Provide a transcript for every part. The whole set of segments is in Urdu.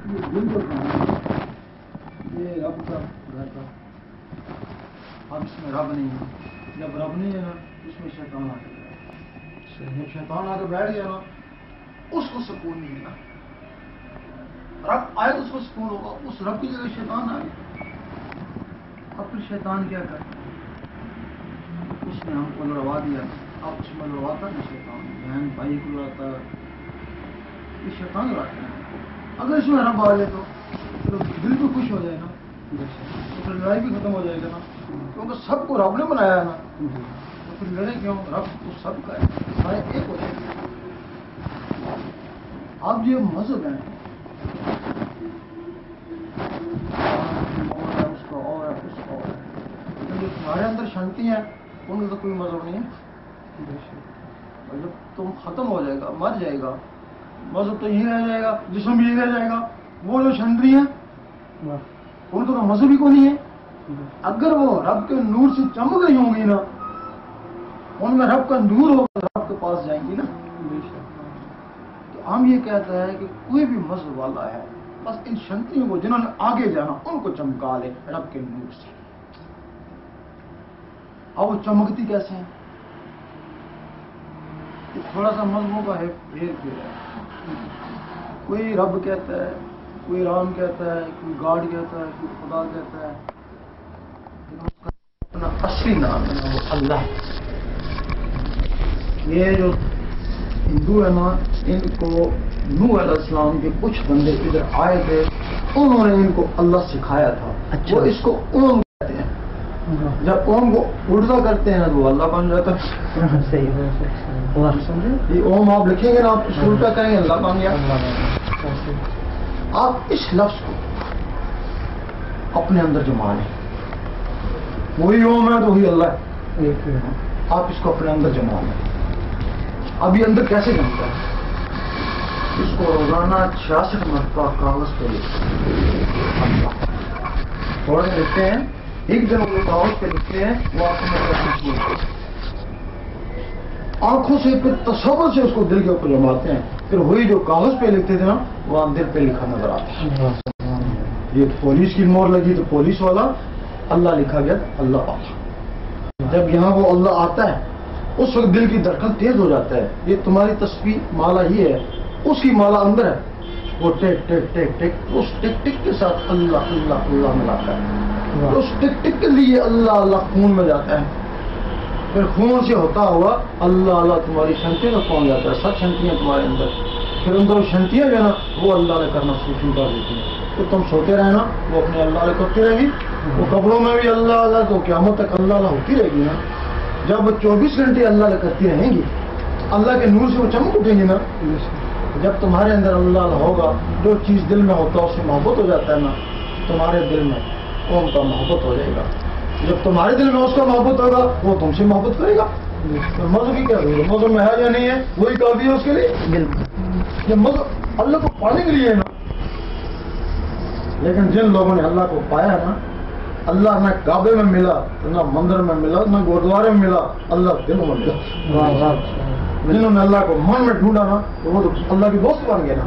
یہ دل کا کام ہے، یہ رب کا گھر کا. اب اس میں رب نہیں ہے. جب رب نہیں ہے نا اس میں شیطان آ جائے گا. جب شیطان آ کے بیٹھ گیا نا اس کو سکون نہیں ملا. رب آئے تو اس کو سکون ہوگا. اس رب کی جگہ شیطان آ گیا. اب پھر شیطان کیا کرتا ہے؟ اس نے ہم کو لڑوا دیا. اب اس میں لڑواتا ہے شیطان، بہن بھائی کو لڑاتا ہے. یہ شیطان لڑاتا ہے. اگر اس میں رب آ جائے تو دل بھی خوش ہو جائے نا، تو پھر لڑائی بھی ختم ہو جائے گا نا. کیونکہ سب کو رب نے بنایا ہے نا، تو پھر لڑے کیوں؟ رب تو سب کا ہے، سارے ایک ہو جائے گا. اب یہ مذہب ہے اس کا اور ہے اس کا اور ہے، لیکن جو تمہارے اندر شانتی ہیں ان کا تو کوئی مذہب نہیں ہے. اور جب تم ختم ہو جائے گا، مر جائے گا، مذہب تو یہی رہ جائے گا، جسم بھی یہی رہ جائے گا. وہ جو شنڈری ہیں ان کو تو مذہب ہی کو نہیں ہے. اگر وہ رب کے نور سے چمک رہی ہوں گی نا، ان میں رب کا نور ہوگا، رب کے پاس جائیں گی نا. تو ہم یہ کہتے ہیں کہ کوئی بھی مذہب والا ہے بس ان شنتیوں کو جنہوں نے آگے جانا ان کو چمکا لے رب کے نور سے. اب وہ چمکتی کیسے ہیں؟ تھوڑا سا مذہبوں کا ہیر پھیر ہے. کوئی رب کہتا ہے، کوئی رام کہتا ہے، کوئی گاڈ کہتا ہے، کوئی خدا کہتا ہے، لیکن اس کا اپنا اصلی نام ہے وہ اللہ. یہ جو ہندو ہے نا، ان کو نوح علیہ السلام کے کچھ بندے ادھر آئے تھے، انہوں نے ان کو اللہ سکھایا تھا. وہ اس کو اوم کہتے ہیں. جب اوم کو الٹا کرتے ہیں تو وہ اللہ بن جاتا ہے. یہ اوم آپ لکھیں گے نا، آپ اس کو الٹا کریں گے اللہ بن گیا. آپ اس لفظ کو اپنے اندر جما لیں. وہی اوم ہے تو وہی اللہ ہے. آپ اس کو اپنے اندر جما لیں. اب یہ اندر کیسے جمتا ہے؟ اس کو روزانہ 66 مرتبہ کاغذ پہ تھوڑے لکھتے ہیں. ایک دن وہ کاغذ پہ لکھتے ہیں، وہ آپ کو آنکھوں سے پھر تصور سے اس کو دل کے اوپر جماتے ہیں. پھر وہی جو کاغذ پہ لکھتے تھے نا وہ دل پہ لکھا نظر آتا ہے. یہ پولیس کی مور لگی تو پولیس والا، اللہ لکھا گیا اللہ والا. جب یہاں وہ اللہ آتا ہے اس وقت دل کی دھڑکن تیز ہو جاتا ہے. یہ تمہاری تصویر مالا ہی ہے، اس کی مالا اندر ہے. وہ ٹک ٹک ٹک ٹک، اس ٹک ٹک کے ساتھ اللہ اللہ اللہ ملاتا ہے. اس ٹک ٹک کے لیے اللہ اللہ خون میں جاتا ہے. پھر خون سے ہوتا ہوا اللہ اللہ تمہاری شنتیوں میں پہنچ جاتا ہے. 7 شنتیاں تمہارے اندر. پھر اندر وہ شنتیاں جو ہے نا وہ اللہ نے کرنا شروع کر دیتی ہیں. تو تم سوتے رہنا، وہ اپنے اللہ اللہ کرتی رہے گی. وہ قبروں میں بھی اللہ اللہ، تو قیامت تک اللہ اللہ ہوتی رہے گی نا. جب وہ 24 گھنٹے اللہ اللہ کرتی رہیں گی، اللہ کے نور سے وہ چمک اٹھیں گی نا. جب تمہارے اندر اللہ اللہ ہوگا، جو چیز دل میں ہوتا ہے اس سے محبت ہو جاتا ہے نا. تمہارے دل میں قوم کا محبت ہو جائے گا. جب تمہارے دل میں اس کا محبت ہوگا وہ تم سے محبت کرے گا. مذہب کی کیا ضرورت؟ مذہب میں ہے یا نہیں ہے وہی کافی ہے اس کے لیے. یہ مذہب اللہ کو پانے کے لیے ہے نا. لیکن جن لوگوں نے اللہ کو پایا نا، اللہ نہ کعبے میں ملا، نہ مندر میں ملا، نہ گردوارے میں ملا، اللہ دلوں میں ملا. جنہوں نے اللہ کو من میں ڈھونڈا نا تو وہ تو اللہ کے دوست بن گئے نا.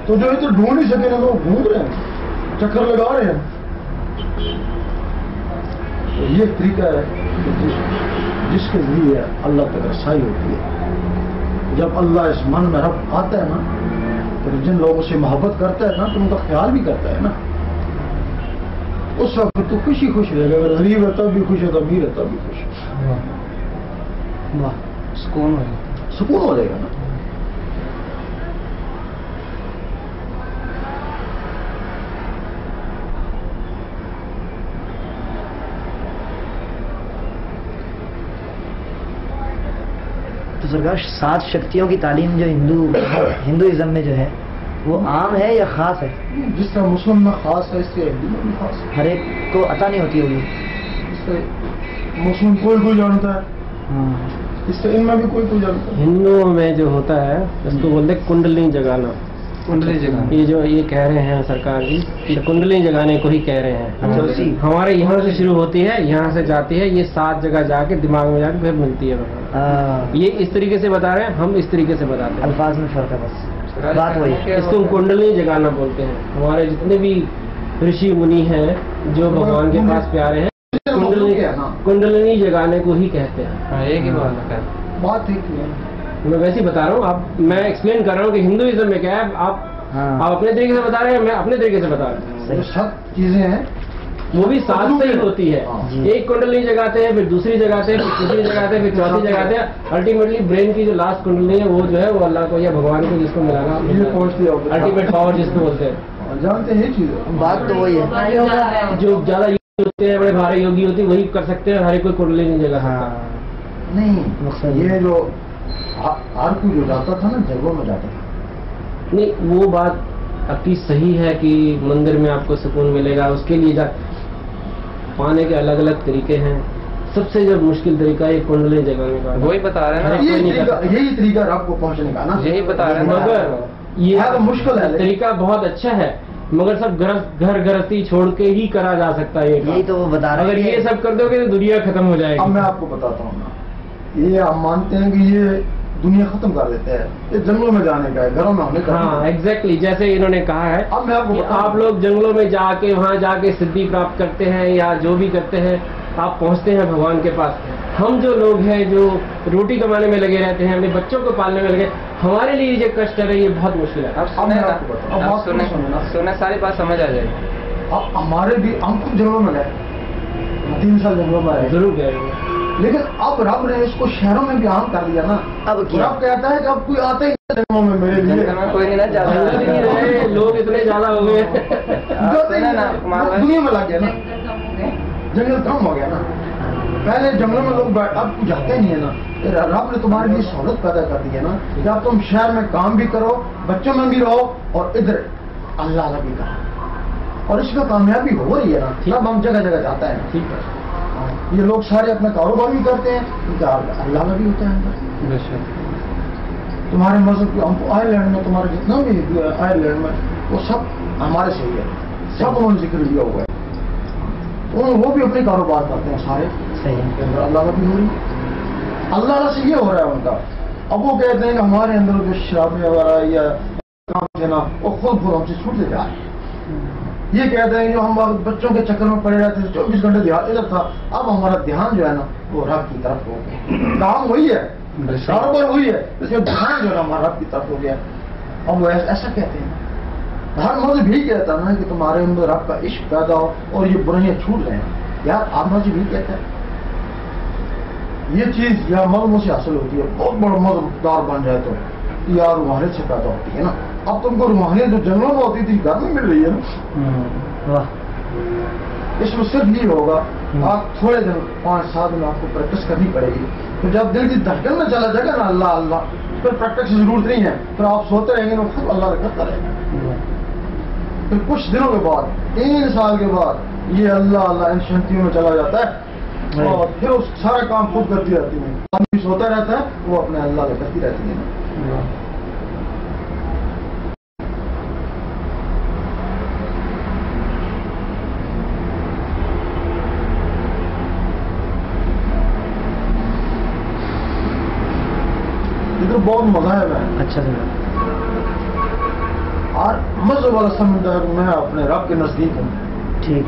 تو جو تو ڈھونڈ نہیں سکے نا تو وہ ڈھونڈ رہے ہیں، چکر لگا رہے ہیں. تو یہ طریقہ ہے جس کے ذریعے اللہ تک رسائی ہوتی ہے. جب اللہ اس من میں رب آتا ہے نا تو جن لوگوں سے محبت کرتا ہے نا تو ان کا خیال بھی کرتا ہے نا. اس وقت تو خوشی خوش رہے گا. اگر غریب ہے تب بھی خوش ہے، تو امیر ہے تب بھی خوش ہے. سکون ہو جائے گا نا. تو سرکار 7 شکتیوں کی تعلیم جو ہندوازم میں جو ہے وہ عام ہے یا خاص ہے؟ جس طرح مسلم میں خاص ہے اس سے ہندو میں بھی خاص ہے. ہر ایک کو عطا نہیں ہوتی ہوگی. اس سے مسلم کوئی جانتا ہے، اس سے ان میں بھی کوئی جانتا ہے. ہندوؤں میں جو ہوتا ہے اس کو بولتے کنڈلی جگانا. کنڈلی جگانا یہ جو یہ کہہ رہے ہیں سرکار جی، یہ کنڈلی جگانے کو ہی کہہ رہے ہیں. ہمارے یہاں سے شروع ہوتی ہے، یہاں سے جاتی ہے، یہ 7 جگہ جا کے دماغ میں جا کے پھر ملتی ہے. یہ اس طریقے سے بتا رہے ہیں، ہم اس طریقے سے بتاتے ہیں. الفاظ میں فرق ہے بس. بات وہی ہے. اس کو ہم کنڈلنی جگانا بولتے ہیں. ہمارے جتنے بھی رشی منی ہیں جو بھگوان کے پاس پیارے ہیں کنڈلنی جگانے کو ہی کہتے ہیں. ایک ہی بات ٹھیک ہے. میں ویسے ہی بتا رہا ہوں. آپ میں ایکسپلین کر رہا ہوں کہ ہندوازم میں کیا ہے. آپ اپنے طریقے سے بتا رہے ہیں, میں اپنے طریقے سے بتا رہا ہوں. سب چیزیں ہیں وہ بھی ساتھ سے ہی ہوتی ہے. ایک کنڈلنی جگاتے ہیں, پھر دوسری جگاتے ہیں, پھر تیسری جگاتے ہیں, پھر چوتھی جگاتے ہیں. الٹیمیٹلی برین کی جو لاسٹ کنڈلنی ہے وہ جو ہے وہ اللہ کو یا بھگوان کو جس کو ملانا الٹیمیٹ پاور جس کو بولتے ہیں. جانتے ہیں چیز. بات تو وہی ہے. جو زیادہ یوگی ہوتے ہیں, بڑے بھارے یوگی ہوتے ہیں, وہی کر سکتے ہیں. ہر ایک کوئی کنڈلی نہیں جگہ سکتا. نہیں یہ جو ہر کوئی جو جاتا تھا نا جگہوں میں جاتا تھا. نہیں وہ بات آپ کی صحیح ہے کہ مندر میں آپ کو سکون ملے گا. اس کے لیے پانے کے الگ الگ طریقے ہیں. سب سے جو مشکل طریقہ ہے کنڈلی جگانے کا. وہی بتا رہے ہیں یہی طریقہ آپ کو پہنچنے کا نا. یہی بتا رہے ہیں. مگر یہ مشکل ہے. طریقہ بہت اچھا ہے مگر سب گھر گھرستی چھوڑ کے ہی کرا جا سکتا ہے. یہی تو وہ بتا رہے اگر یہ سب کر دو گے تو دنیا ختم ہو جائے گی. اب میں آپ کو بتاتا ہوں نا, یہ آپ مانتے ہیں کہ یہ دنیا ختم کر دیتے ہیں. یہ جنگلوں میں جانے کا ہے, گھروں میں ہونے کا. ہاں ایگزیکٹلی جیسے انہوں نے کہا ہے. اب میں آپ لوگ جنگلوں میں جا کے وہاں جا کے سدھی پراپت کرتے ہیں یا جو بھی کرتے ہیں, آپ پہنچتے ہیں بھگوان کے پاس. ہم جو لوگ ہیں جو روٹی کمانے میں لگے رہتے ہیں, اپنے بچوں کو پالنے میں لگے, ہمارے لیے یہ کشٹ ہے یہ بہت مشکل ہے. اب سنیں ساری بات سمجھ آ جائے گی. اب ہمارے بھی ہم خود جنگلوں میں گئے, 3 سال جنگلوں میں رہے. ضرور گئے. لیکن اب رب نے اس کو شہروں میں بھی عام کر دیا نا. اب رب کہتا ہے کہ اب کوئی آتا ہی نہیں جنگلوں میں میرے لیے. کوئی نہیں رہے لوگ اتنے زیادہ ہو گئے, دنیا میں لگ گیا نا, جنگل کم ہو گیا نا. پہلے جنگلوں میں لوگ اب جاتے نہیں ہے نا. رب نے تمہارے لیے سہولت پیدا کر دی ہے نا کہ اب تم شہر میں کام بھی کرو, بچوں میں بھی رہو, اور ادھر اللہ بھی کرو. اور اس میں کامیابی ہو رہی ہے نا. اب ہم جگہ جگہ جاتا ہے. ٹھیک ہے, یہ لوگ سارے اپنا کاروبار بھی کرتے ہیں کیونکہ اللہ بھی ہوتا ہے. تمہارے مذہب ہم کو آئرلینڈ میں تمہارا جتنا بھی آئرلینڈ میں وہ سب ہمارے سے ہی ہے. سب انہوں نے ذکر لیا ہوا ہے. وہ بھی اپنے کاروبار کرتے ہیں سارے. اللہ بھی ہو رہی, اللہ سے یہ ہو رہا ہے ان کا. اب وہ کہتے ہیں کہ ہمارے اندر جو شرابیں وغیرہ یا کام تھے نا وہ خود ہم سے چھوٹتے جا رہے ہیں. یہ کہتے ہیں جو ہم بچوں کے چکر میں پڑے رہتے 24 گھنٹے دھیان ادھر تھا, اب ہمارا دھیان جو ہے نا وہ رب کی طرف ہو گیا. کام وہی ہے, کاروبار وہی ہے, اس میں دھیان جو ہے نا ہمارا رب کی طرف ہو گیا. اب وہ ایسا کہتے ہیں. ہر مذہب بھی کہتا نا کہ تمہارے اندر رب کا عشق پیدا ہو اور یہ برائیاں چھوٹ رہے ہیں. یار آپ مذہب بھی کہتا ہے یہ چیز یا مذہبوں سے حاصل ہوتی ہے. بہت بڑا مذہب دار بن جائے تو یار روحانیت سے پیدا ہوتی ہے نا. اب تم کو روحانیت جو جنگلوں میں ہوتی تھی گھر میں مل رہی ہے نا. اس میں صرف یہ ہوگا آپ تھوڑے دن 5-7 دن آپ کو پریکٹس کرنی پڑے گی. تو جب دل کی دھڑکن میں چلا جائے گا نا اللہ اللہ, پھر پریکٹس کی ضرورت نہیں ہے. پھر آپ سوتے رہیں گے نا خود اللہ کرتا رہے گا. پھر کچھ دنوں کے بعد 3 سال کے بعد یہ اللہ اللہ ان شانتیوں میں چلا جاتا ہے اور پھر اس سارا کام خود کرتی رہتی ہے. آدمی سوتا رہتا ہے وہ اپنے اللہ کا کرتی رہتی ہے. بہت مذاہب ہے. اچھا اور مذہب والا سمجھتا ہے کہ میں اپنے رب کے نزدیک ہوں. ٹھیک,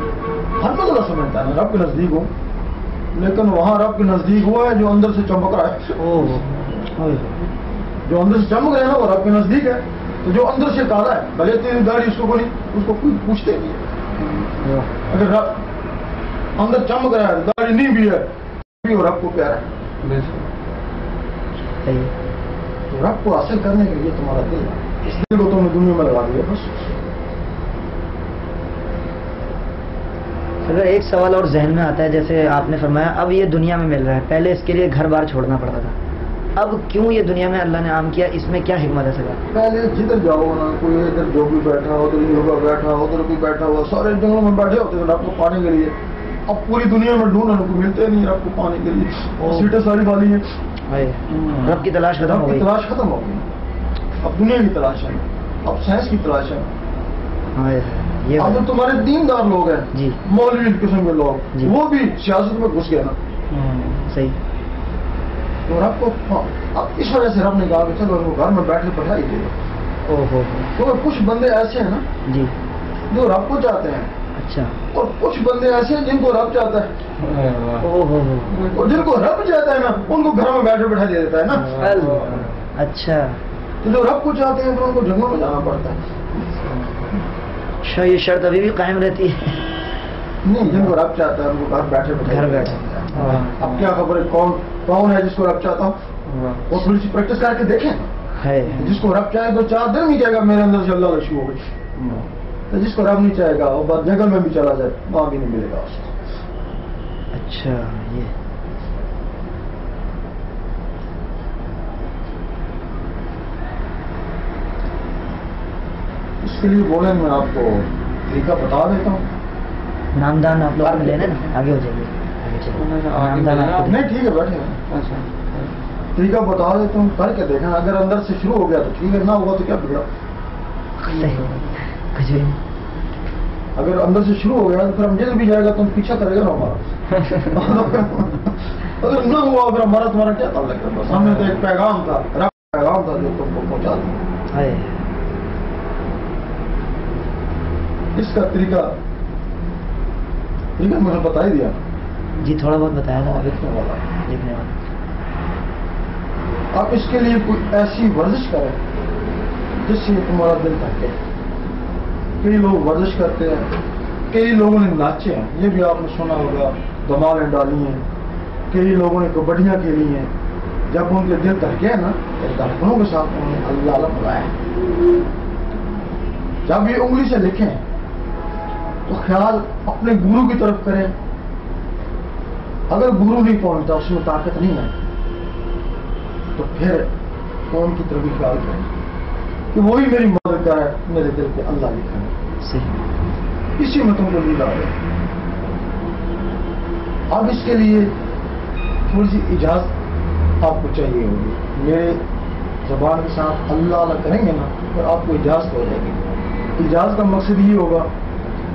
ہر مذہب والا سمجھتا ہے میں رب کے نزدیک ہوں, لیکن وہاں رب کے نزدیک ہوا ہے جو اندر سے چمک رہا ہے. جو اندر سے چمک رہا ہے نا وہ رب کے نزدیک ہے. تو جو اندر سے کالا ہے بھلے تیری داڑھی اس کو کوئی اس کو کوئی پوچھتے نہیں ہے. اگر رب اندر چمک رہا ہے داڑھی نہیں بھی ہے وہ رب کو پیارا ہے. تو رب کو حاصل کرنے کے لیے تمہارا دل ہے, اس دل کو تم نے دنیا میں لگا دیا بس. اگر ایک سوال اور ذہن میں آتا ہے, جیسے آپ نے فرمایا اب یہ دنیا میں مل رہا ہے, پہلے اس کے لیے گھر بار چھوڑنا پڑتا تھا, اب کیوں یہ دنیا میں اللہ نے عام کیا, اس میں کیا حکمت ہے سر؟ پہلے جدھر جاؤ نا کوئی ادھر جو بھی بیٹھا ادھر یوگا بیٹھا ادھر بھی بیٹھا ہوا, سارے جنگلوں میں بیٹھے ہوتے ہیں رب کو پانے کے لیے. اب پوری دنیا میں ڈھونڈنے کو ملتے نہیں رب کو پانے کے لیے, اور سیٹیں ساری خالی ہیں. رب کی تلاش ختم ہو گئی. تلاش ختم ہو گئی. اب دنیا کی تلاش ہے, اب سائنس کی تلاش ہے. اب جو تمہارے دیندار لوگ ہیں جی, مولوی قسم کے لوگ وہ بھی سیاست میں گھس گئے نا. صحیح. تو رب کو اب اس وجہ سے رب نے کہا کہ چلو گھر میں بیٹھ کے پڑھائی دے دو. اوہو تو کچھ بندے ایسے ہیں نا جی جو رب کو چاہتے ہیں، اچھا اور کچھ بندے ایسے ہیں جن کو رب چاہتا ہے، اوہو اور جن کو رب چاہتا ہے نا ان کو گھروں میں بیٹھے بٹھا دے دیتا ہے نا. اچھا تو جو رب کو چاہتے ہیں ان کو جنگلوں میں جانا پڑتا ہے. اچھا یہ شرط ابھی بھی قائم رہتی ہے؟ نہیں، جن کو رب چاہتا ہے ان کو گھر بیٹھے گھر بیٹھے. اب کیا خبر ہے کون ہے جس کو رب چاہتا ہوں، وہ تھوڑی سی پریکٹس کر کے دیکھیں. ہے جس کو رب چاہے تو 4 دن نہیں جائے گا میرے اندر سے اللہ کا شروع ہو گئی، تو جس کو رب نہیں چاہے گا وہ بعد جنگل میں بھی چلا جائے وہاں بھی نہیں ملے گا اس کو. اچھا یہ اس کے لیے بولیں میں آپ کو طریقہ بتا دیتا ہوں. نامدان آپ لوگ لینا نا، آگے ہو جائیے آگے چلیے. نامدان آپ کو نہیں ٹھیک ہے بیٹھے ہیں. طریقہ بتا دیتا ہوں، کر کے دیکھنا. اگر اندر سے شروع ہو گیا تو ٹھیک ہے، نہ ہوا تو کیا بگڑا. کچھ بھی اگر اندر سے شروع ہو گیا تو پھر ہم جیل بھی جائے گا تو پیچھا کرے گا نا ہمارا. اگر نہ ہوا پھر ہمارا تمہارا کیا تعلق ہے؟ بس ہمیں تو ایک پیغام تھا، رب کا پیغام تھا جو تم کو پہنچا دیا. ہے. اس کا طریقہ مجھے بتا ہی دیا. جی تھوڑا بہت بتایا تھا لکھنے والا لکھنے والا. آپ اس کے لیے کوئی ایسی ورزش کریں جس سے تمہارا دل تھکے. کئی لوگ ورزش کرتے ہیں، کئی لوگوں نے ناچے ہیں، یہ بھی آپ نے سنا ہوگا، دھمالیں ڈالی ہیں. کئی لوگوں نے کبڈیاں کھیلی ہیں. جب ان کے دل تھکے ہیں نا تو دھڑکنوں کے ساتھ انہوں نے اللہ اللہ بلایا. جب یہ انگلی سے لکھیں تو خیال اپنے گرو کی طرف کریں. اگر گرو نہیں پہنچتا، اس میں طاقت نہیں ہے، تو پھر کون کی طرف خیال کریں کہ وہی میری مدد کرے. میرے دل پہ اللہ لکھا ہے، صحیح. اسی میں تم کو نیند آ رہے. اب اس کے لیے تھوڑی سی اجازت آپ کو چاہیے ہوگی. میرے زبان کے ساتھ اللہ اللہ کریں گے نا پھر آپ کو اجازت ہو جائے گی. اجازت کا مقصد یہ ہوگا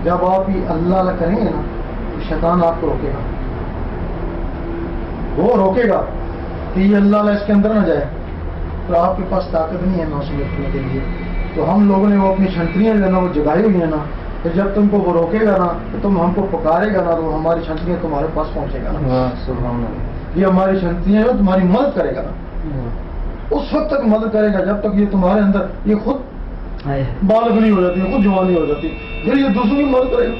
جب آپ یہ اللہ اللہ کریں گے نا تو شیطان آپ کو روکے گا. وہ روکے گا کہ یہ اللہ اللہ اس کے اندر نہ جائے، تو آپ کے پاس طاقت نہیں ہے نا اسے لکھنے کے لیے. تو ہم لوگوں نے وہ اپنی چھنٹریاں جو ہے نا وہ جگائی ہوئی ہیں نا، پھر جب تم کو وہ روکے گا نا تو تم ہم کو پکارے گا نا تو ہماری چھنٹریاں تمہارے پاس پہنچے گا نا. یہ ہماری چھنٹریاں جو تمہاری مدد کرے گا نا، اس وقت تک مدد کرے گا جب تک یہ تمہارے اندر یہ خود بالغ نہیں ہو جاتی، خود جوان نہیں ہو جاتی. پھر یہ دوسروں کی مدد کرے گا،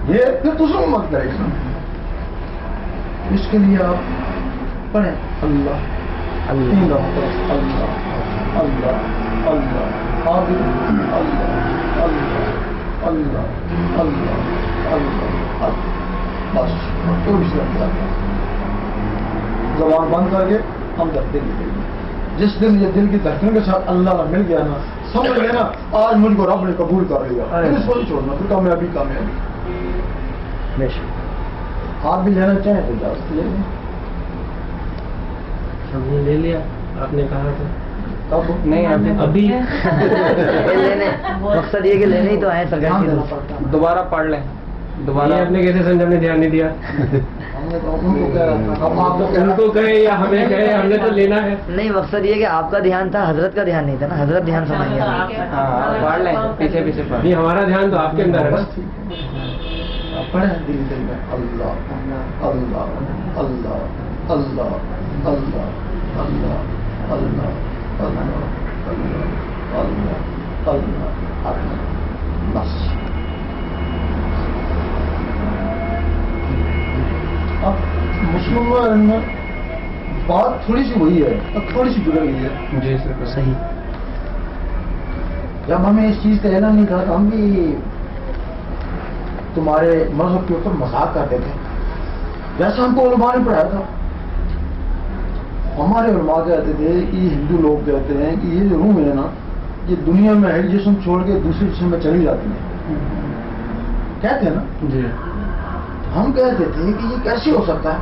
یہ پھر دوسروں کی مدد کرے گا. اس کے لیے آپ پڑھیں اللہ اللہ اللہ اللہ اللہ اللہ اللہ اللہ اللہ. بس کوئی بھی زبان بند کر کے ہم دل کے. جس دن یہ دل کی دھڑکن کے ساتھ اللہ مل گیا نا، سمجھ لینا آج مجھ کو رب نے قبول کر لیا. اس کو نہیں چھوڑنا، پھر کامیابی کامیابی. آپ بھی لینا چاہیں تو اجازت لے لیں. ہم نے لے لیا، آپ نے کہا تھا. کب؟ نہیں ابھی مقصد یہ کہ لینے ہی تو آئے سرکار کی. دوبارہ پڑھ لیں. دوبارہ آپ نے کیسے سمجھا؟ ہم نے دھیان نہیں دیا. ان کو کہے یا ہمیں کہے، ہم نے تو لینا ہے. نہیں مقصد یہ کہ آپ کا دھیان تھا، حضرت کا دھیان نہیں تھا نا. حضرت دھیان سمجھ گیا. پڑھ لیں، پیچھے پیچھے پڑھ. نہیں ہمارا دھیان تو آپ کے اندر ہے. پڑھیں دل دل میں اللہ اللہ اللہ اللہ اللہ اللہ اللہ اللہ اللہ اللہ. بس اب مسلمان میں بات تھوڑی سی وہی ہے، اب تھوڑی سی بگڑ گئی ہے. جی سر صحیح. جب ہمیں اس چیز کا اعلان نہیں تھا تو ہم بھی تمہارے مذہب کے اوپر مذاق کرتے تھے، جیسا ہم کو علماء نے پڑھایا تھا. ہمارے علماء کہتے تھے کہ یہ ہندو لوگ کہتے ہیں کہ یہ جو روح ہے نا یہ دنیا میں ایک جسم چھوڑ کے دوسرے جسم میں چلی جاتی ہے، کہتے ہیں نا. جی ہم کہتے تھے کہ یہ کیسے ہو سکتا ہے.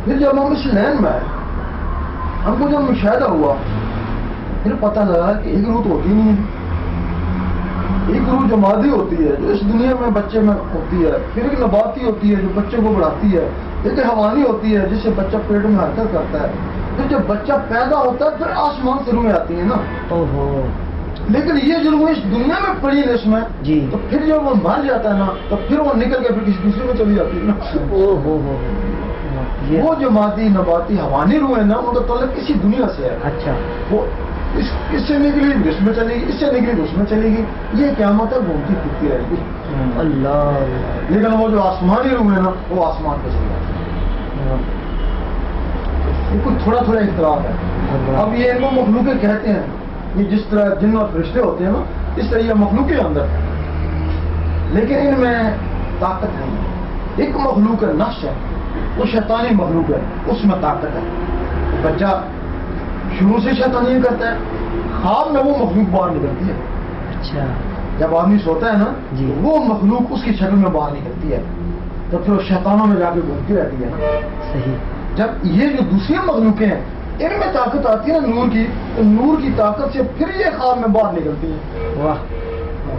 پھر جب ہم اس لین میں آئے، ہم کو جب مشاہدہ ہوا، پھر پتہ لگا کہ ایک روح تو ہوتی نہیں ہے. ایک روح جو مادی ہوتی ہے جو اس دنیا میں بچے میں ہوتی ہے، پھر ایک نباتی ہوتی ہے جو بچے کو بڑھاتی ہے، ایک حیوانی ہوتی ہے جس سے بچہ پیٹ میں حرکت کرتا ہے، پھر جب بچہ پیدا ہوتا ہے پھر آسمان سے روحیں آتی ہیں نا. لیکن یہ جو روح اس دنیا میں پڑی ہے اس میں جی تو پھر جب وہ مر جاتا ہے نا تو پھر وہ نکل کے پھر کسی دوسرے میں چلی جاتی ہے نا. وہ جو مادی نباتی حیوانی روح ہے نا ان کا تعلق اسی دنیا سے ہے. اچھا وہ اس سے نکلی اس میں چلے گی, اس سے نکلی اس میں چلے گی, یہ قیامت تک گھومتی پھرتی رہے گی. اللہ. لیکن وہ جو آسمانی روح ہے نا وہ آسمان پہ چلی جاتی ہے. یہ کچھ تھوڑا تھوڑا اختلاف ہے. اب یہ ان کو مخلوقیں کہتے ہیں. یہ جس طرح جن اور فرشتے ہوتے ہیں نا اس طرح یہ مخلوق کے اندر ہے لیکن ان میں طاقت نہیں ہے. ایک مخلوق ہے نفس ہے, وہ شیطانی مخلوق ہے, اس میں طاقت ہے. بچہ شروع سے شیطانی کرتا ہے, خواب میں وہ مخلوق باہر نکلتی ہے. اچھا جب آدمی سوتا ہے نا جی وہ مخلوق اس کی شکل میں باہر نکلتی ہے تو پھر وہ شیطانوں میں جا کے گھومتی رہتی ہے نا. صحیح. جب یہ جو دوسری مخلوقیں ہیں ان میں طاقت آتی ہے نا نور کی, تو نور کی طاقت سے پھر یہ خواب میں باہر نکلتی ہے. واہ.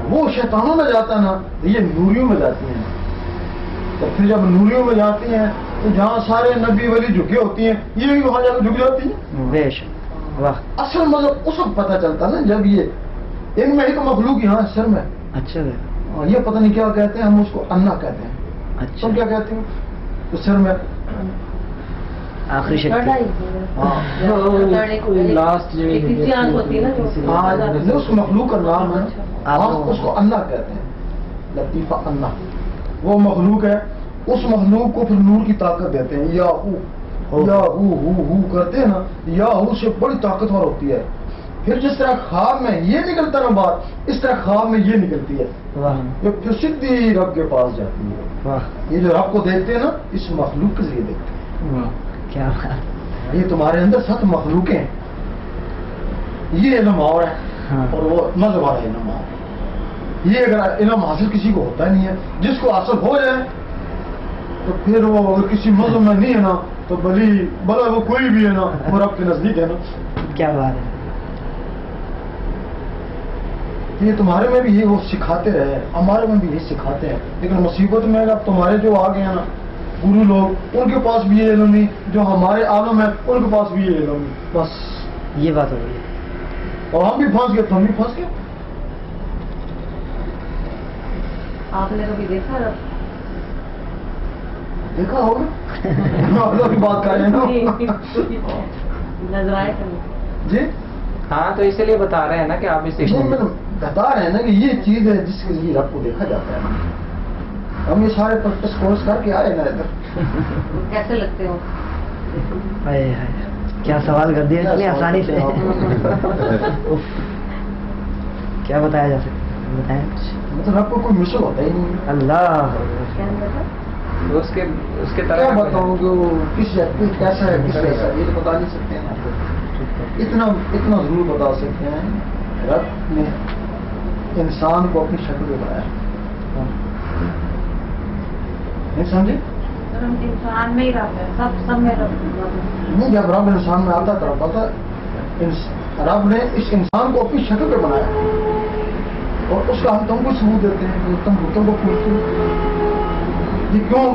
وہ شیطانوں میں جاتا ہے نا تو یہ نوریوں میں جاتی ہیں. تو پھر جب نوریوں میں جاتی ہیں تو جہاں سارے نبی ولی جھکے ہوتی ہیں یہ بھی وہاں جا کے جھک جاتی ہیں. بے شک. واہ. اصل مطلب اس وقت پتہ چلتا نا جب یہ ان میں ایک مخلوق یہاں سر میں, اچھا یہ پتہ نہیں کیا کہتے ہیں, ہم اس کو انا کہتے ہیں. اچھا تم کیا کہتے ہیں؟ تو سر میں آخری شکل. لاسٹ اس مخلوق کا نام ہے, ہم اس کو انا کہتے ہیں. لطیفہ انا وہ مخلوق ہے. اس مخلوق کو پھر نور کی طاقت دیتے ہیں. یا ہو کرتے ہیں نا, یا ہو سے بڑی طاقتور ہوتی ہے. پھر جس طرح خواب میں یہ نکلتا نا بات اس طرح خواب میں یہ نکلتی ہے. یہ پھر سیدھی رب کے پاس جاتی ہے. یہ جو رب کو دیکھتے ہیں نا اس مخلوق کے ذریعے دیکھتے ہیں. کیا یہ تمہارے اندر 7 مخلوقیں ہیں. یہ علم اور ہے اور وہ مذہب والا علم اور. یہ اگر علم حاصل کسی کو ہوتا نہیں ہے, جس کو حاصل ہو جائے تو پھر وہ اگر کسی مذہب میں نہیں ہے نا تو بھلا وہ کوئی بھی ہے نا وہ رب کے نزدیک ہے نا. کیا بات ہے. یہ تمہارے میں بھی یہ وہ سکھاتے رہے, ہمارے میں بھی یہ سکھاتے ہیں. لیکن مصیبت میں اب تمہارے جو آ گئے ہیں نا گرو لوگ ان کے پاس بھی یہ علم نہیں, جو ہمارے عالم ہے ان کے پاس بھی یہ علم نہیں. بس یہ بات ہو رہی ہے. اور ہم بھی پھنس گئے تو ہم بھی پھنس گئے. آپ نے کبھی دیکھا رب؟ دیکھا ہوگا کی بات کر رہے ہیں نا. نظر آئے جی ہاں تو اسی لیے بتا رہے ہیں نا کہ آپ بھی بتا رہے ہیں نا کہ یہ چیز ہے جس کے لیے رب کو دیکھا جاتا ہے. ہم یہ سارے پریکٹس کورس کر کے آئے نا ادھر. کیسے لگتے ہو؟ کیا سوال کر دیا اتنی آسانی سے. کیا بتایا جا سکتا ہے, بتائیں. مطلب رب کو کوئی مشکل ہوتا ہی نہیں. اللہ اس کے کیا طرح بتاؤں کہ وہ کس کیسا ہے کس ویسا یہ تو بتا نہیں سکتے ہیں. اتنا ضرور بتا سکتے ہیں رب نے انسان کو اپنی شکل میں بنایا. نہیں سمجھے؟ انسان میں ہی رب ہے, سب میں رب نہیں. جب رب انسان میں آتا تو پتا رب نے اس انسان کو اپنی شکل پہ بنایا اور اس کا ہم تم کو ثبوت دیتے ہیں کہ تم کو پوچھتے ہیں کہ کیوں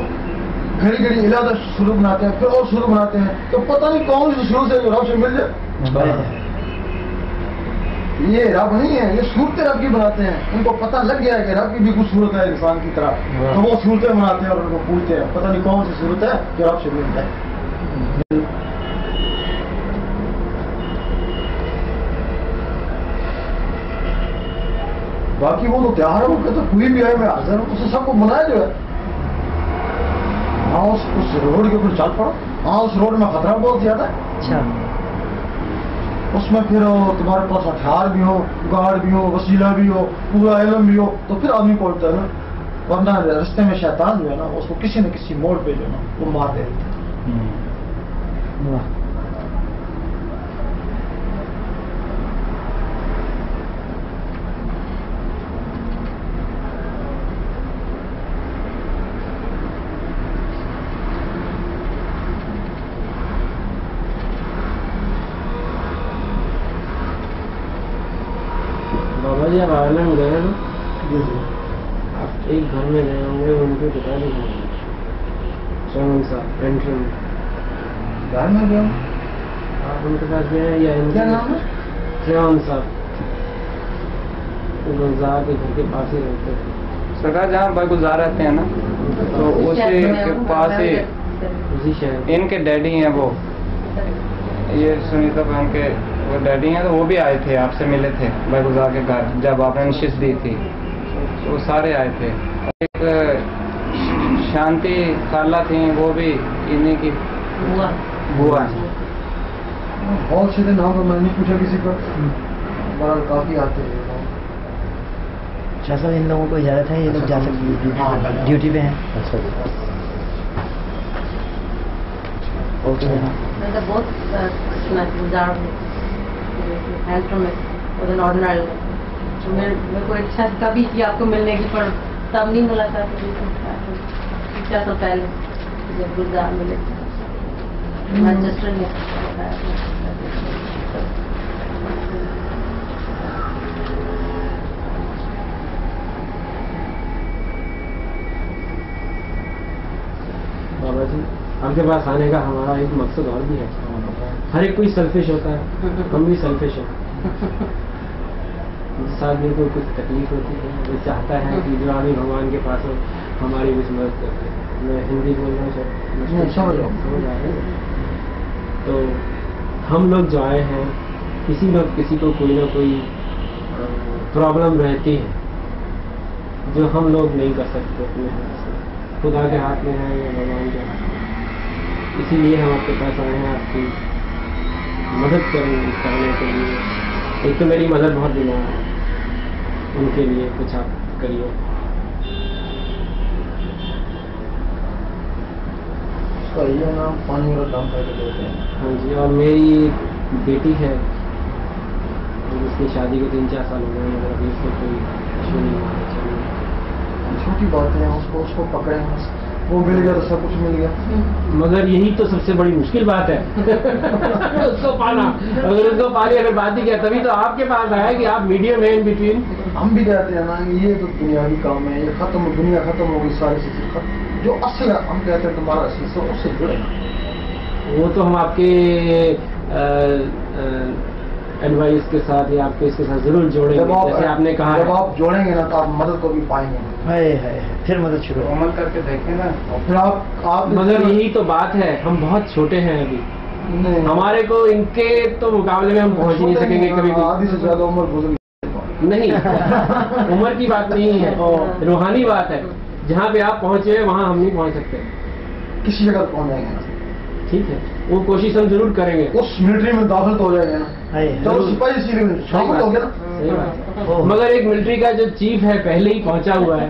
گھڑی گھڑی علیحدہ شروع بناتے ہیں پھر اور شروع بناتے ہیں تو پتہ نہیں کون سی شروع سے جو رب سے مل جائے. یہ رب نہیں ہے, یہ صورتیں رب کی بناتے ہیں. ان کو پتہ لگ گیا ہے کہ رب کی بھی کچھ صورت ہے انسان کی طرح, تو وہ صورتیں بناتے ہیں اور ان کو پوچھتے ہیں پتہ نہیں کون سی صورت ہے جو رب سے مل جائے. باقی وہ تو تیار ہے, وہ کہتے کوئی بھی ہے میں حاضر ہوں. اسے سب کو بنایا جو ہے. ہاں اس روڈ کے اوپر چل پڑو. ہاں اس روڈ میں خطرہ بہت زیادہ ہے. اچھا اس میں پھر تمہارے پاس ہتھیار بھی ہو, گارڈ بھی ہو, وسیلہ بھی ہو, پورا علم بھی ہو تو پھر آدمی پہنچتا ہے نا. ورنہ رستے میں شیطان جو ہے نا اس کو کسی نہ کسی موڑ پہ جو ہے نا وہ مار دے دیتا ہے. بابا جی اب آئرلینڈ گئے نا, ایک گھر میں گئے ہوں گے ان کے پتا نہیں کون سا پینٹر گھر میں گیا آپ ان کے ساتھ گئے ہیں یا کیا نام ہے؟ ریان صاحب گلزار کے گھر کے پاس ہی رہتے ہیں. سرکار جہاں بھائی گلزار رہتے ہیں نا تو اسی کے پاس ہی اسی شہر. ان کے ڈیڈی ہیں وہ، یہ سنیتا بہن کے وہ ڈیڈی ہیں، تو وہ بھی آئے تھے، آپ سے ملے تھے بھائی گلزار کے گھر جب آپ نے نشست دی تھی، وہ سارے آئے تھے. ایک شانتی خالہ تھیں، وہ بھی انہیں کی بوا ہیں. بہت سیدھے نام تو میں نے نہیں پوچھا کسی کا، بہرحال کافی آتے ہیں. شاہ صاحب ان لوگوں کو اجازت ہے، یہ لوگ جا سکتے ہیں، ڈیوٹی پہ ہیں. اوکے میں تو بہت گزار آرڈنری. میرے کو اچھا کبھی کی آپ کو ملنے کی، پر تب نہیں ملا تھا. 6 سال پہلے جب گلزار ملے مانچسٹر میں. بابا جی آپ کے پاس آنے کا ہمارا ایک مقصد اور بھی ہے. ہر ایک کوئی سیلفش ہوتا ہے، ہم بھی سیلفش ہیں. جس آدمی کو کچھ تکلیف ہوتی ہے وہ چاہتا ہے کہ جو آدمی بھگوان کے پاس ہو ہماری کچھ مدد کرتے ہیں. میں ہندی بول رہا ہوں سمجھ آ رہے ہیں. تو ہم لوگ جو آئے ہیں کسی کو کوئی نہ کوئی پرابلم رہتی ہے جو ہم لوگ نہیں کر سکتے اپنے ہاتھ سے، خدا کے ہاتھ میں ہے یا بھگوان کے ہاتھ میں. اسی لیے ہم آپ کے پاس آئے ہیں آپ کی مدد کرنے کے لیے. ایک تو میری مدد بہت بیمار ہے، ان کے لیے کچھ آپ کریے. اس کا یہ نام پانی والا کام کر کے دیتے ہیں. ہاں جی. اور میری ایک بیٹی ہے جس کی شادی کو 3-4 سال ہو گئے ہیں، مگر ابھی اس کو کوئی ایشو نہیں ہوا. چھوٹی بات ہے، اس کو پکڑے، وہ مل گیا تو سب کچھ مل گیا. مگر یہی تو سب سے بڑی مشکل بات ہے اس کو پانا. اگر اس کو پالی اگر بات ہی کیا تبھی تو آپ کے پاس آیا کہ آپ میڈیم ہے ان بٹوین. ہم بھی کہتے ہیں نا یہ تو دنیاوی کام ہے، یہ ختم، دنیا ختم ہوگی ساری چیزیں ختم. جو اصل ہے ہم کہتے ہیں تمہارا اصل سے اس سے جڑے. وہ تو ہم آپ کے ایڈوائس کے ساتھ یا آپ کے اس کے ساتھ ضرور جوڑیں گے. جیسے آپ نے کہا جب آپ جوڑیں گے نا تو آپ مدد کو بھی پائیں گے. پھر مدد شروع. عمل کر کے دیکھیں نا. پھر آپ مگر یہی تو بات ہے، ہم بہت چھوٹے ہیں ابھی. ہمارے کو ان کے تو مقابلے میں ہم پہنچ ہی نہیں سکیں گے کبھی. آدھی سے زیادہ عمر گزر نہیں عمر کی بات نہیں ہے، روحانی بات ہے. جہاں پہ آپ پہنچے وہاں ہم نہیں پہنچ سکتے. کسی جگہ پہنچ جائیں گے. ٹھیک ہے، وہ کوشش ہم ضرور کریں گے. اس ملٹری میں داخل تو ہو جائے گا نا. جب سپاہی شامل ہو گیا نا. صحیح بات. مگر ایک ملٹری کا جو چیف ہے پہلے ہی پہنچا ہوا ہے،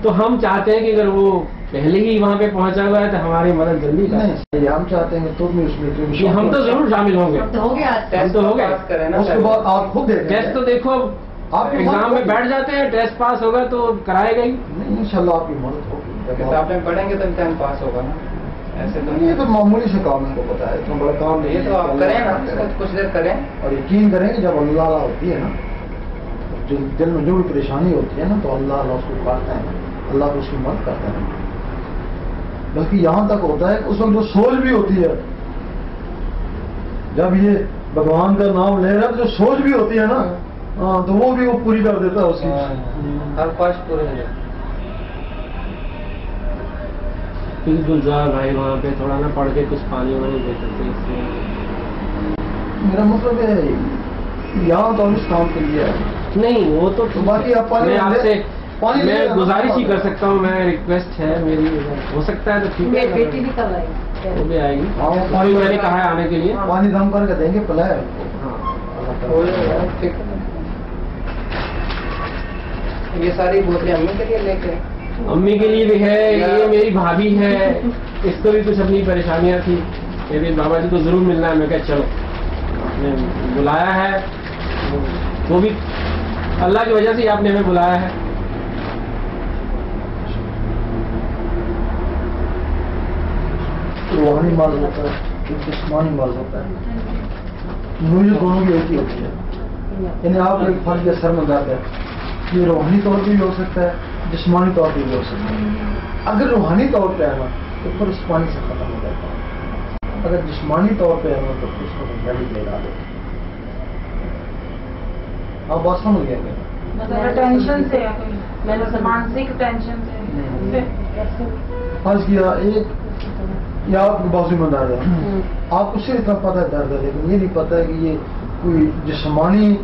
تو ہم چاہتے ہیں کہ اگر وہ پہلے ہی وہاں پہ پہنچا ہوا ہے تو ہماری مدد جلدی کریں. نہیں، ہم چاہتے ہیں کہ تم بھی اس ملٹری میں ہم تو ضرور شامل ہوں گے. تو ہو گیا. ہم تو ہو گئے. اس کے بعد آپ خود دیکھیں. ٹیسٹ تو دیکھو، آپ ایگزام میں بیٹھ جاتے ہیں، ٹیسٹ پاس ہوگا تو کرائے گا ہی. نہیں، انشاءاللہ آپ کی مدد ہوگی. کتاب میں پڑھیں گے تو امتحان پاس ہوگا نا. ایسے تو یہ تو معمولی سے کام ہے، کو پتا ہے اتنا بڑا کام نہیں. یہ تو آپ کریں نا، اس کو کچھ دیر کریں. اور یقین کریں کہ جب اللہ ہوتی ہے نا، دل میں جو بھی پریشانی ہوتی ہے نا تو اللہ اس کو کاٹتا ہے، اللہ کو اس کی مدد کرتا ہے. بلکہ یہاں تک ہوتا ہے کہ اس وقت جو سوچ بھی ہوتی ہے، جب یہ بھگوان کا نام لے رہا ہے تو جو سوچ بھی ہوتی ہے نا، ہاں تو وہ بھی وہ پوری کر دیتا ہے اس کی. ہر خواہش پورے ہو جائے. گلزار بھائی وہاں پہ تھوڑا نا پڑھ کے کچھ پانی وانی دے سکتے. میرا مطلب ہے یہاں تو اس کام کے لیے ہے. نہیں وہ تو باقی آپ پانی میں آپ سے پانی میں گزارش ہی کر سکتا ہوں. میں ریکویسٹ ہے میری، ہو سکتا ہے تو ٹھیک ہے. بیٹی بھی کب آئی؟ وہ بھی آئے گی. ہاں، ابھی میں نے کہا ہے آنے کے لیے. پانی دم کر کے دیں گے پلائے. ہاں یہ ساری بوتلیں امی کے لیے لے کے امی کے لیے بھی ہے، یہ میری بھابھی ہے، اس کو بھی کچھ اپنی پریشانیاں تھی. میرے بابا جی کو ضرور ملنا ہے. میں کہا چلو، آپ نے بلایا ہے، وہ بھی اللہ کی وجہ سے ہی آپ نے ہمیں بلایا ہے. روحانی مرض ہوتا ہے، ایک جسمانی مرض ہوتا ہے. مجھے دونوں کی ایک ہی ہوتی ہے. یعنی آپ ایک فرد کے سر میں درد ہے، یہ روحانی طور پہ بھی ہو سکتا ہے، جسمانی طور پہ بھی ہو سکتا ہے. اگر روحانی طور پہ ہے نا تو پھر اس پانی سے ختم ہو جاتا ہے. اگر جسمانی طور پہ ہے تو اس کو میڈیکل لگا دو. آپ بات سمجھ گئے کیا؟ مطلب ٹینشن سے ہے کوئی، میں نے مانسک ٹینشن سے فرض کیا ایک یا آپ کے بازو میں درد ہے، آپ کو صرف اتنا پتہ ہے درد ہے، لیکن یہ نہیں پتہ ہے کہ یہ کوئی جسمانی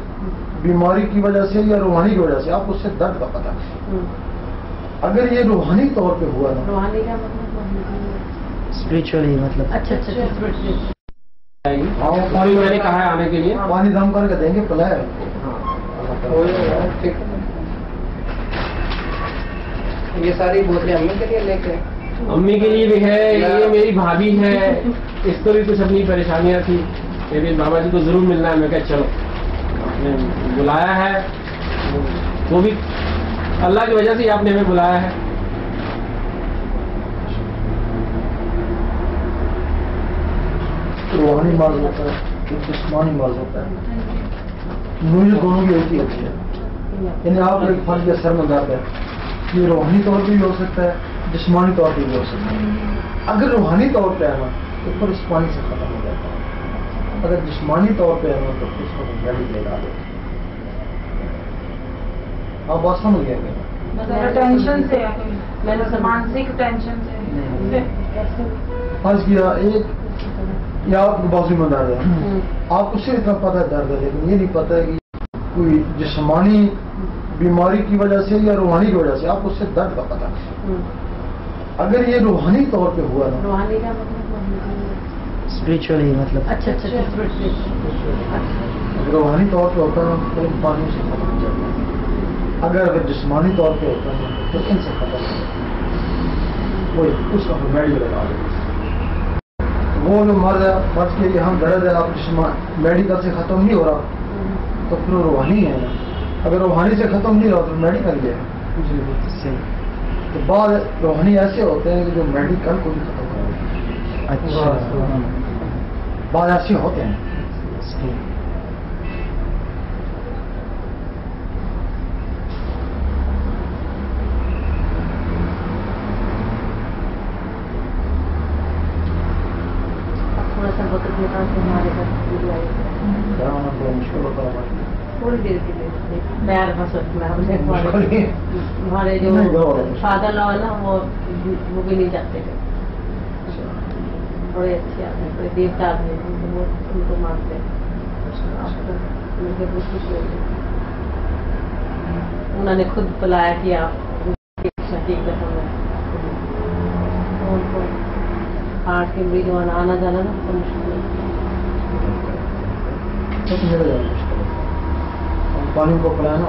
بیماری کی وجہ سے یا روحانی کی وجہ سے، آپ کو صرف درد کا پتہ ہے. اگر یہ روحانی طور پہ ہوا نا، روحانی کا مطلب اسپرچولی مطلب اچھا پانی میں نے کہا ہے آنے کے لیے. پانی دم کر کے دیں گے پلائے. یہ ساری بوتلیں امی کے لیے لے کے امی کے لیے بھی ہے، یہ میری بھابھی ہے، اس کو بھی کچھ اپنی پریشانیاں تھی. میرے بابا جی کو ضرور ملنا ہے. میں کہا چلو، آپ نے بلایا ہے، وہ بھی اللہ کی وجہ سے ہی آپ نے ہمیں بلایا ہے. روحانی مرض ہوتا ہے، ایک جسمانی مرض ہوتا ہے. مجھے دونوں کی ایک ہی ہوتی ہے. یعنی آپ ایک فرض کے سر میں درد ہے، یہ روحانی طور پہ بھی ہو سکتا ہے، جسمانی طور پہ بھی ہو سکتا ہے. اگر روحانی طور پہ ہے نا تو پھر اس پانی سے ختم ہو جاتا ہے. اگر جسمانی طور پہ ہے نا تو اس کو میڈیکل لگا دو. آپ بات سمجھ گئے کیا؟ مطلب ٹینشن سے ہے کوئی، میں نے مانسک ٹینشن سے فرض کیا ایک یا آپ کے بازو میں درد ہے، آپ کو صرف اتنا پتہ ہے درد ہے، لیکن یہ نہیں پتہ ہے کہ کوئی جسمانی بیماری کی وجہ سے یا روحانی کی وجہ سے، آپ کو صرف درد کا پتہ ہے. اگر یہ روحانی طور پہ ہوا نا، روحانی کا مطلب اسپرچولی مطلب اچھا روحانی طور پہ ہوتا ہے تو ان پانیوں سے ختم ہو جاتا ہے. اگر جسمانی طور پہ ہوتا ہے تو ان سے ختم ہو جاتا ہے. وہی اس کا میڈیکل لگا دو. وہ جو مرض ہے، فرض کے لیے ہم درد ہے، آپ میڈیکل سے ختم نہیں ہو رہا تو پھر وہ روحانی ہے نا. اگر روحانی سے ختم نہیں ہو تو میڈیکل یہ ہے. تو بعض روحانی ایسے ہوتے ہیں کہ جو میڈیکل کو بھی ختم کر دیتے ہیں. اچھا بعض ایسے ہوتے ہیں. تھوڑا سا وقت نکال کے ہمارے پاس مشکل ہوتا ہے. تھوڑی دیر کے لیے پیر ہمارے جو فادر لا ہے نا وہ بھی نہیں جاتے تھے. بڑے اچھے آدمی، بڑے دیوتا آدمی، وہ ان کو مانتے ہیں. ان کے بہت خوش ہوئی، انہوں نے خود بلایا کہ آپ ایک دفعہ میں ان کو ہارٹ کے مریض آنا جانا نا تو مشکل ہے. پانی کو پلانا